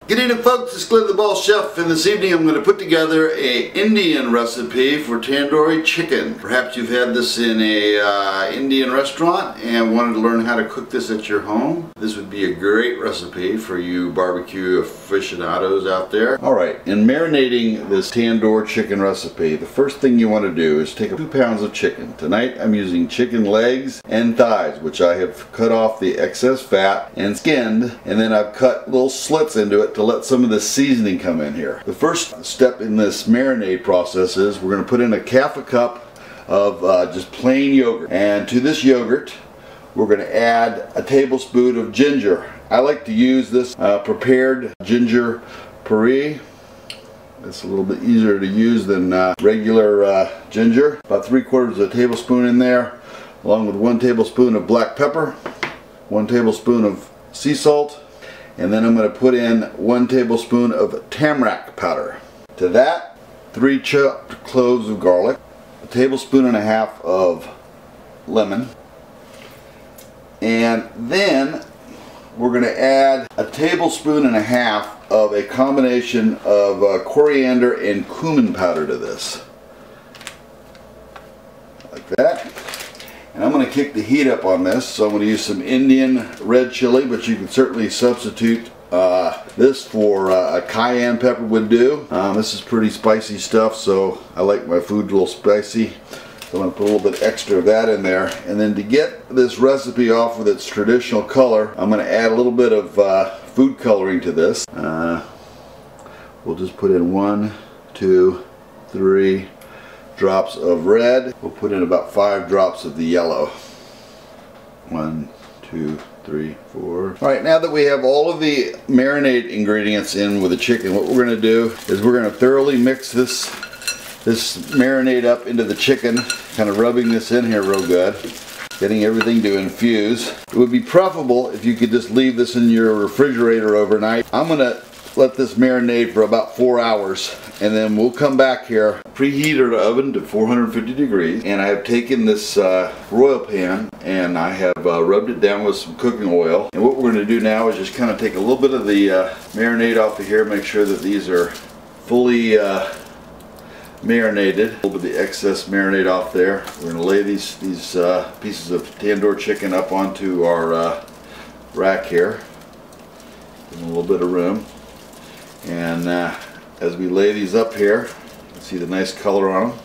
Good evening, folks. It's Glenn the Ball Chef, and this evening I'm going to put together a Indian recipe for tandoori chicken. Perhaps you've had this in a Indian restaurant and wanted to learn how to cook this at your home. This would be a great recipe for you barbecue aficionados out there. Alright, in marinating this tandoori chicken recipe, the first thing you want to do is take 2 pounds of chicken. Tonight I'm using chicken legs and thighs, which I have cut off the excess fat and skinned, and then I've cut little slits into it to let some of the seasoning come in here. The first step in this marinade process is we're going to put in a half a cup of just plain yogurt, and to this yogurt we're going to add a tablespoon of ginger. I like to use this prepared ginger puree. It's a little bit easier to use than regular ginger. About 3/4 of a tablespoon in there, along with 1 tablespoon of black pepper, 1 tablespoon of sea salt, and then I'm going to put in 1 tablespoon of tamarind powder. To that, 3 chopped cloves of garlic, 1.5 tablespoons of lemon, and then we're going to add 1.5 tablespoons of a combination of coriander and cumin powder to this. Like that. And I'm going to kick the heat up on this, so I'm going to use some Indian red chili, but you can certainly substitute this for a cayenne pepper would do. This is pretty spicy stuff, so I like my food a little spicy. So I'm going to put a little bit extra of that in there. And then to get this recipe off with its traditional color, I'm going to add a little bit of food coloring to this. We'll just put in 1, 2, 3 drops of red. We'll put in about 5 drops of the yellow. 1, 2, 3, 4. Alright, now that we have all of the marinade ingredients in with the chicken, what we're going to do is we're going to thoroughly mix this marinade up into the chicken, kind of rubbing this in here real good, getting everything to infuse. It would be preferable if you could just leave this in your refrigerator overnight. I'm going to let this marinate for about 4 hours, and then we'll come back here, preheat our oven to 450 degrees, and I have taken this broil pan and I have rubbed it down with some cooking oil. And what we're going to do now is just kind of take a little bit of the marinade off of here, make sure that these are fully marinated. A little bit of the excess marinade off there. We're going to lay these pieces of tandoori chicken up onto our rack here. Give them a little bit of room. And as we lay these up here, you can see the nice color on them.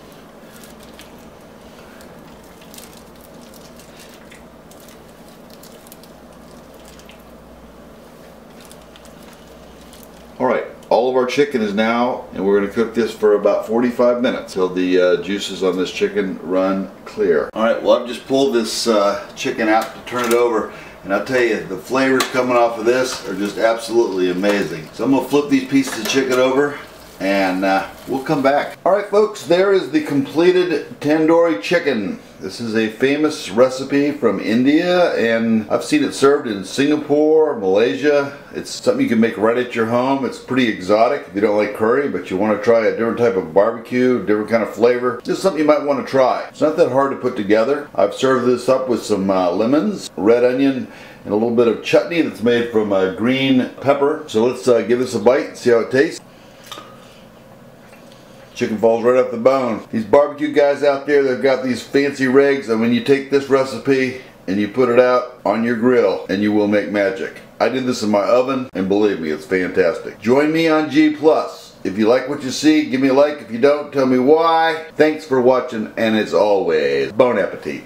Alright, all of our chicken is now, and we're going to cook this for about 45 minutes till the juices on this chicken run clear. Alright, well, I've just pulled this chicken out to turn it over. And I'll tell you, the flavors coming off of this are just absolutely amazing. So I'm going to flip these pieces of chicken over, and we'll come back. Alright folks, there is the completed tandoori chicken. This is a famous recipe from India, and I've seen it served in Singapore, Malaysia. It's something you can make right at your home. It's pretty exotic if you don't like curry, but you want to try a different type of barbecue, different kind of flavor. Just something you might want to try. It's not that hard to put together. I've served this up with some lemons, red onion, and a little bit of chutney that's made from green pepper. So let's give this a bite and see how it tastes. Chicken falls right off the bone. These barbecue guys out there, they've got these fancy rigs, and when you take this recipe and you put it out on your grill, and you will make magic. I did this in my oven, and believe me, it's fantastic. Join me on G+. If you like what you see, give me a like. If you don't, tell me why. Thanks for watching, and as always, bon appetit.